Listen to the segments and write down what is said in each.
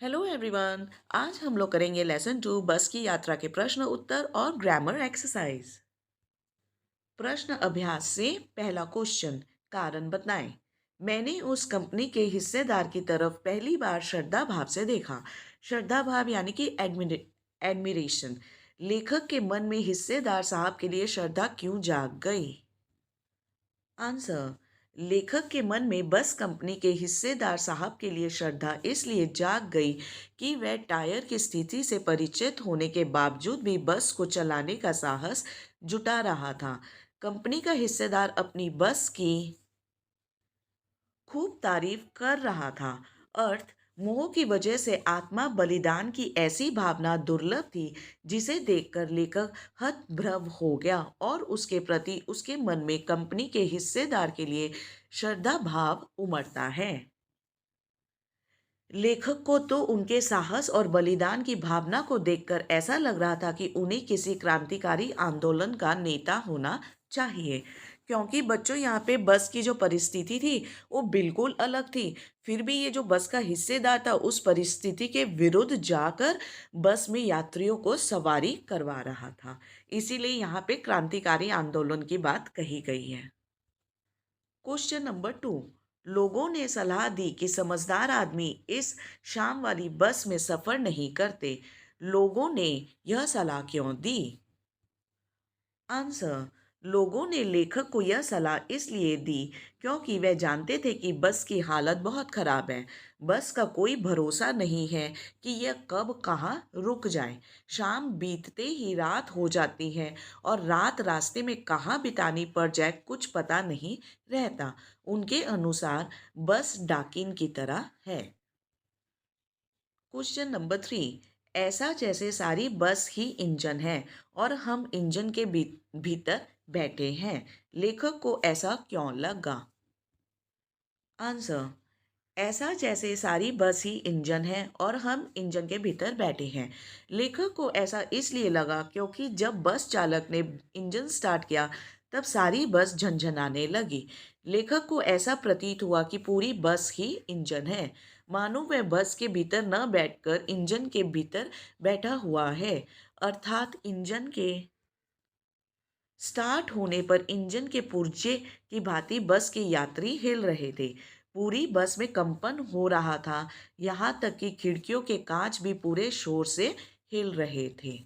Hello everyone. आज हम लोग करेंगे लेसन 2 बस की यात्रा के प्रश्न उत्तर और ग्रामर एक्सरसाइज। प्रश्न अभ्यास से पहला क्वेश्चन। कारण बताएं। मैंने उस कंपनी के हिस्सेदार की तरफ पहली बार श्रद्धा भाव से देखा। श्रद्धा भाव यानी कि एडमिरेशन। लेखक के मन में हिस्सेदार साहब के लिए श्रद्धा क्यों जाग गई? आंसर। लेखक के मन में बस कंपनी के हिस्सेदार साहब के लिए श्रद्धा इसलिए जाग गई कि वह टायर की स्थिति से परिचित होने के बावजूद भी बस को चलाने का साहस जुटा रहा था। कंपनी का हिस्सेदार अपनी बस की खूब तारीफ कर रहा था। अर्थ। मोह की वजह से आत्मा बलिदान की ऐसी भावना दुर्लभ थी जिसे देखकर लेखक हतभम्ब हो गया और उसके प्रति उसके मन में कंपनी के हिस्सेदार के लिए श्रद्धा भाव उमड़ता है। लेखक को तो उनके साहस और बलिदान की भावना को देखकर ऐसा लग रहा था कि उन्हें किसी क्रांतिकारी आंदोलन का नेता होना चाहिए। क्योंकि बच्चों यहाँ पे बस की जो परिस्थिति थी वो बिल्कुल अलग थी। फिर भी ये जो बस का हिस्सेदार था उस परिस्थिति के विरुद्ध जाकर बस में यात्रियों को सवारी करवा रहा था। इसीलिए यहाँ पे क्रांतिकारी आंदोलन की बात कही गई है। Question number 2। लोगों ने सलाह दी कि समझदार आदमी इस शाम वाली बस में सफर नहीं करते। लोगों ने यह सलाह क्यों दी? आंसर। लोगों ने लेखक को यह सलाह इसलिए दी क्योंकि वह जानते थे कि बस की हालत बहुत खराब है। बस का कोई भरोसा नहीं है कि यह कब कहाँ रुक जाए। शाम बीतते ही रात हो जाती है और रात रास्ते में कहाँ बितानी पड़ जाए कुछ पता नहीं रहता। उनके अनुसार बस डाकिन की तरह है। Question number 3। ऐसा जैसे सारी बस ही इंजन है और हम इंजन के भीतर बैठे हैं। लेखक को ऐसा क्यों लगा? आंसर। ऐसा जैसे सारी बस ही इंजन है और हम इंजन के भीतर बैठे हैं। लेखक को ऐसा इसलिए लगा क्योंकि जब बस चालक ने इंजन स्टार्ट किया तब सारी बस झनझनाने लगी। लेखक को ऐसा प्रतीत हुआ कि पूरी बस ही इंजन है, मानो वह बस के भीतर न बैठकर इंजन के भीतर बैठा हुआ है। अर्थात इंजन के स्टार्ट होने पर इंजन के पुर्जे की भांति बस के यात्री हिल रहे थे। पूरी बस में कंपन हो रहा था, यहाँ तक कि खिड़कियों के कांच भी पूरे शोर से हिल रहे थे।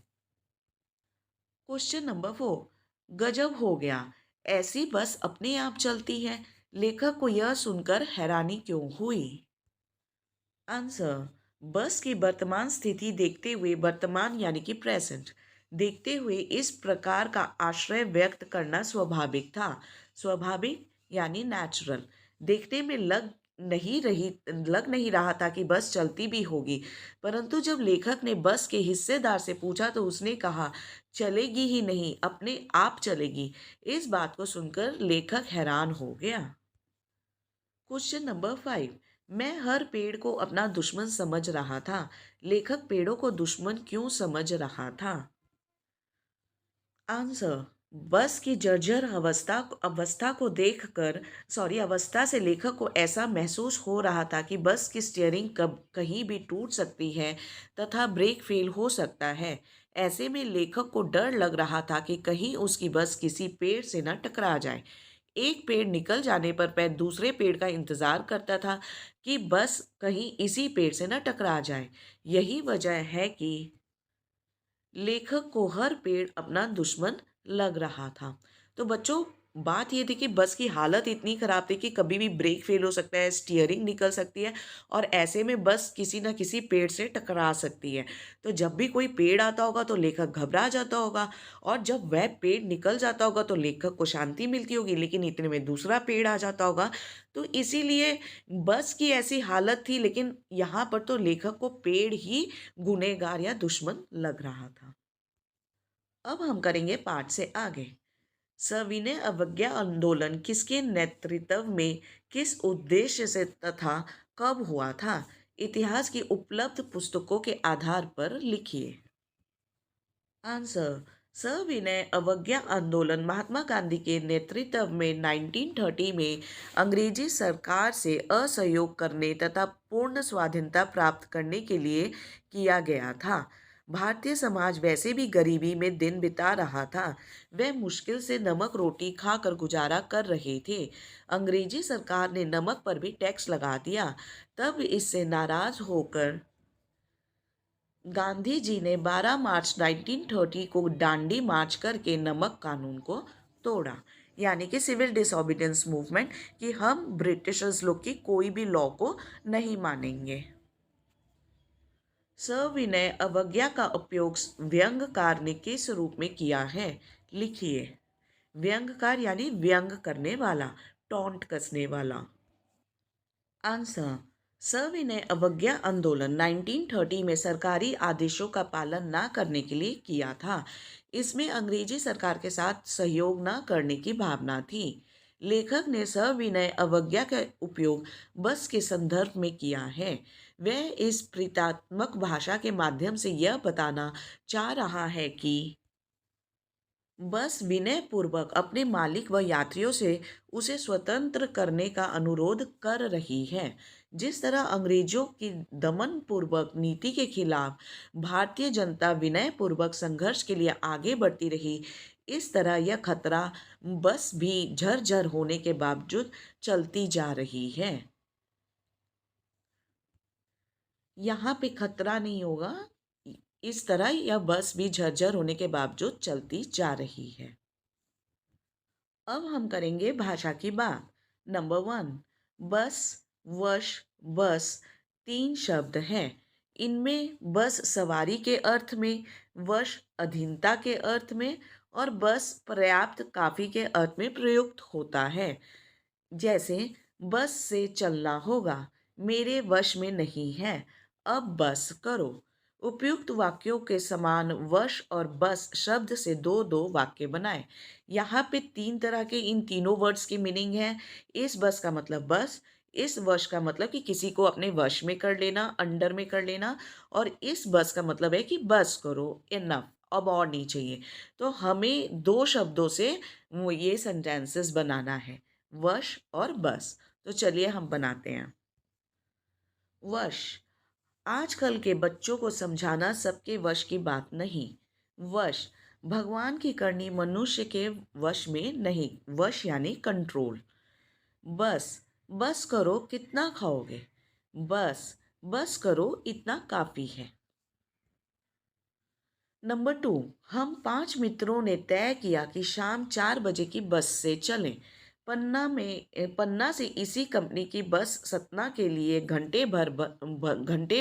Question number 4। गजब हो गया। ऐसी बस अपने आप चलती है। लेखक को यह सुनकर हैरानी क्यों हुई? आंसर। बस की वर्तमान स्थिति देखते हुए, वर्तमान यानी कि प्रेजेंट देखते हुए इस प्रकार का आश्रय व्यक्त करना स्वाभाविक था। स्वाभाविक यानी नेचुरल। देखने में लग नहीं रहा था कि बस चलती भी होगी। परंतु जब लेखक ने बस के हिस्सेदार से पूछा तो उसने कहा, चलेगी ही नहीं, अपने आप चलेगी। इस बात को सुनकर लेखक हैरान हो गया। Question number 5। मैं हर पेड़ को अपना दुश्मन समझ रहा था। लेखक पेड़ों को दुश्मन क्यों समझ रहा था? आंसर। बस की जर्जर अवस्था को देखकर, अवस्था से लेखक को ऐसा महसूस हो रहा था कि बस की स्टीयरिंग कब कहीं भी टूट सकती है तथा ब्रेक फेल हो सकता है। ऐसे में लेखक को डर लग रहा था कि कहीं उसकी बस किसी पेड़ से न टकरा जाए। एक पेड़ निकल जाने पर वह दूसरे पेड़ का इंतजार करता था कि बस कहीं इसी पेड़ से न टकरा जाए। यही वजह है कि लेखक को हर पेड़ अपना दुश्मन लग रहा था। तो बच्चों, बात ये थी कि बस की हालत इतनी खराब थी कि कभी भी ब्रेक फेल हो सकता है, स्टीयरिंग निकल सकती है और ऐसे में बस किसी न किसी पेड़ से टकरा सकती है। तो जब भी कोई पेड़ आता होगा तो लेखक घबरा जाता होगा और जब वह पेड़ निकल जाता होगा तो लेखक को शांति मिलती होगी, लेकिन इतने में दूसरा पेड़ आ जाता होगा। तो इसीलिए बस की ऐसी हालत थी, लेकिन यहाँ पर तो लेखक को पेड़ ही गुनहगार या दुश्मन लग रहा था। अब हम करेंगे पाठ से आगे। सविनय अवज्ञा आंदोलन किसके नेतृत्व में, किस उद्देश्य से तथा कब हुआ था? इतिहास की उपलब्ध पुस्तकों के आधार पर लिखिए। आंसर। सविनय अवज्ञा आंदोलन महात्मा गांधी के नेतृत्व में 1930 में अंग्रेजी सरकार से असहयोग करने तथा पूर्ण स्वाधीनता प्राप्त करने के लिए किया गया था। भारतीय समाज वैसे भी गरीबी में दिन बिता रहा था। वह मुश्किल से नमक रोटी खाकर गुजारा कर रहे थे। अंग्रेजी सरकार ने नमक पर भी टैक्स लगा दिया। तब इससे नाराज होकर गांधी जी ने 12 मार्च 1930 को दांडी मार्च करके नमक कानून को तोड़ा। यानी कि सिविल डिसोबीडियंस मूवमेंट, कि हम ब्रिटिशर्स लोग की कोई भी लॉ को नहीं मानेंगे। सविनय अवज्ञा का उपयोग व्यंग्यकार ने किस रूप में किया है? लिखिए। व्यंग्यकार यानी व्यंग करने वाला, टॉन्ट कसने वाला। आंसर। सविनय अवज्ञा आंदोलन 1930 में सरकारी आदेशों का पालन न करने के लिए किया था। इसमें अंग्रेजी सरकार के साथ सहयोग न करने की भावना थी। लेखक ने सविनय अवज्ञा का उपयोग बस के संदर्भ में किया है। वह इस प्रीतात्मक भाषा के माध्यम से यह बताना चाह रहा है कि बस विनय पूर्वक अपने मालिक व यात्रियों से उसे स्वतंत्र करने का अनुरोध कर रही है। जिस तरह अंग्रेजों की दमन पूर्वक नीति के खिलाफ भारतीय जनता विनय पूर्वक संघर्ष के लिए आगे बढ़ती रही, इस तरह यह खतरा बस भी झरझर होने के बावजूद चलती जा रही है। यहाँ पे खतरा नहीं होगा। इस तरह यह बस भी झरझर होने के बावजूद चलती जा रही है। अब हम करेंगे भाषा की बात। नंबर 1, बस, वश, बस 3 शब्द हैं। इनमें बस सवारी के अर्थ में, वश अधीनता के अर्थ में और बस पर्याप्त काफी के अर्थ में प्रयुक्त होता है। जैसे बस से चलना होगा, मेरे वश में नहीं है, अब बस करो। उपयुक्त वाक्यों के समान वश और बस शब्द से दो दो वाक्य बनाएं। यहाँ पे 3 तरह के इन तीनों वर्ड्स की मीनिंग है। इस बस का मतलब बस, इस वश का मतलब कि किसी को अपने वश में कर लेना, अंडर में कर लेना, और इस बस का मतलब है कि बस करो, इनफ, अब और नहीं चाहिए। तो हमें 2 शब्दों से वो ये सेंटेंसेस बनाना है, वश और बस। तो चलिए हम बनाते हैं। वश। आजकल के बच्चों को समझाना सबके वश की बात नहीं। वश। भगवान की करनी मनुष्य के वश में नहीं। वश यानी कंट्रोल। बस। बस करो, कितना खाओगे? बस। बस करो, इतना काफी है। नंबर 2, हम 5 मित्रों ने तय किया कि शाम 4 बजे की बस से चलें। पन्ना से इसी कंपनी की बस सतना के लिए घंटे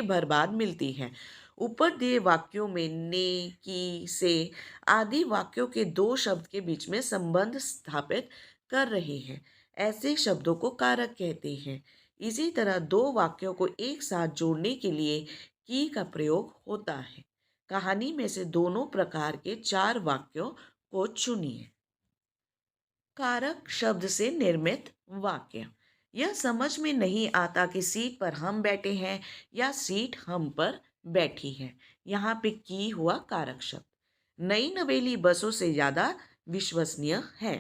भर बाद मिलती है। ऊपर दिए वाक्यों में ने, की, से आदि वाक्यों के 2 शब्द के बीच में संबंध स्थापित कर रहे हैं। ऐसे शब्दों को कारक कहते हैं। इसी तरह 2 वाक्यों को एक साथ जोड़ने के लिए की का प्रयोग होता है। कहानी में से दोनों प्रकार के 4 वाक्यों को चुनिए। कारक शब्द से निर्मित वाक्य। यह समझ में नहीं आता कि सीट पर हम बैठे हैं या सीट हम पर बैठी है। यहाँ पे की हुआ कारक शब्द। नई नवेली बसों से ज़्यादा विश्वसनीय है।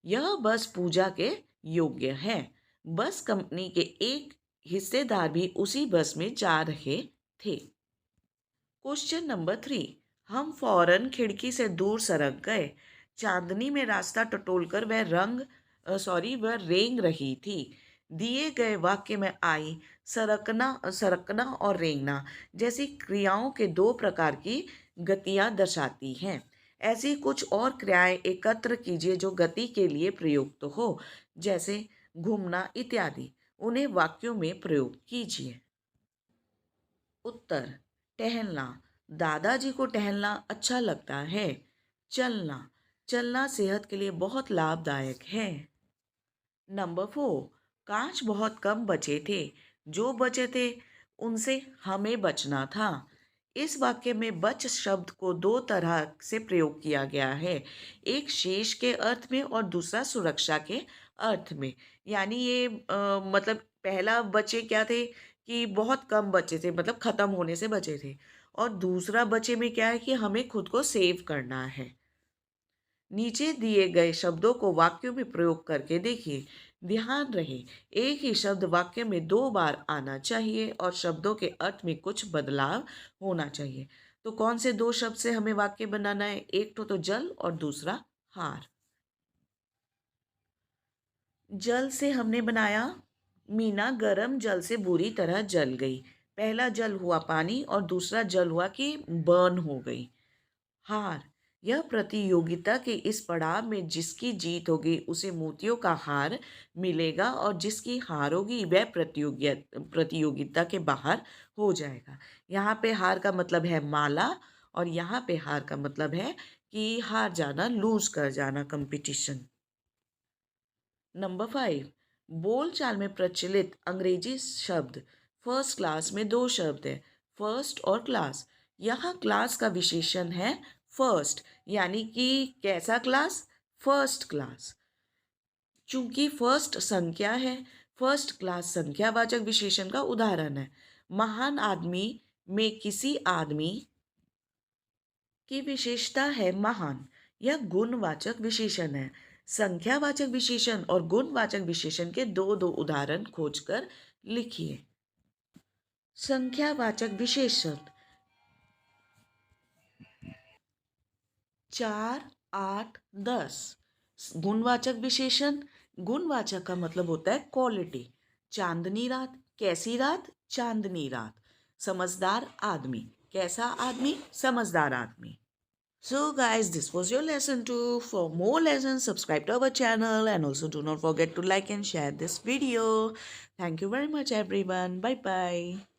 यह बस पूजा के योग्य है। बस कंपनी के एक हिस्सेदार भी उसी बस में जा रहे थे। क्वेश्चन नंबर 3, हम फौरन खिड़की से दूर सरक गए। चांदनी में रास्ता टटोलकर वह रेंग रही थी। दिए गए वाक्य में आई, सरकना, सरकना और रेंगना जैसी क्रियाओं के 2 प्रकार की गतियां दर्शाती हैं। ऐसी कुछ और क्रियाएं एकत्र कीजिए जो गति के लिए प्रयुक्त हो, जैसे घूमना इत्यादि। उन्हें वाक्यों में प्रयोग कीजिए। उत्तर। टहलना। दादाजी को टहलना अच्छा लगता है। चलना। चलना सेहत के लिए बहुत लाभदायक है। नंबर 4, कांच बहुत कम बचे थे। जो बचे थे उनसे हमें बचना था। इस वाक्य में बच शब्द को 2 तरह से प्रयोग किया गया है। एक शेष के अर्थ में और दूसरा सुरक्षा के अर्थ में। यानी ये मतलब पहला बचे क्या थे कि बहुत कम बचे थे, मतलब ख़त्म होने से बचे थे। और दूसरा बचे में क्या है कि हमें खुद को सेव करना है। नीचे दिए गए शब्दों को वाक्यों में प्रयोग करके देखिए। ध्यान रहे, एक ही शब्द वाक्य में 2 बार आना चाहिए और शब्दों के अर्थ में कुछ बदलाव होना चाहिए। तो कौन से 2 शब्द से हमें वाक्य बनाना है? एक तो जल और दूसरा हार। जल से हमने बनाया, मीना गरम जल से बुरी तरह जल गई। पहला जल हुआ पानी और दूसरा जल हुआ कि बर्न हो गई। हार, यह प्रतियोगिता के इस पड़ाव में जिसकी जीत होगी उसे मोतियों का हार मिलेगा और जिसकी हार होगी वह प्रतियोगिता के बाहर हो जाएगा। यहाँ पे हार का मतलब है माला और यहाँ पे हार का मतलब है कि हार जाना, लूज कर जाना कंपटीशन। नंबर 5, बोलचाल में प्रचलित अंग्रेजी शब्द। फर्स्ट क्लास में 2 शब्द हैं, फर्स्ट और क्लास। यहाँ क्लास का विशेषण है फर्स्ट, यानी कि कैसा क्लास? First class. चूंकि फर्स्ट संख्या है, फर्स्ट क्लास संख्यावाचक विशेषण का उदाहरण है। महान आदमी में किसी आदमी की विशेषता है महान, यह गुणवाचक विशेषण है। संख्यावाचक विशेषण और गुणवाचक विशेषण के दो दो उदाहरण खोजकर लिखिए। संख्यावाचक विशेषण 4, 8, 10। गुणवाचक विशेषण, गुणवाचक का मतलब होता है क्वालिटी। चांदनी रात, कैसी रात? चांदनी रात। समझदार आदमी, कैसा आदमी? समझदार आदमी। So guys, this was your lesson 2. For more lessons, subscribe to our channel and also do not forget to like and share this video. Thank you very much everyone. Bye bye.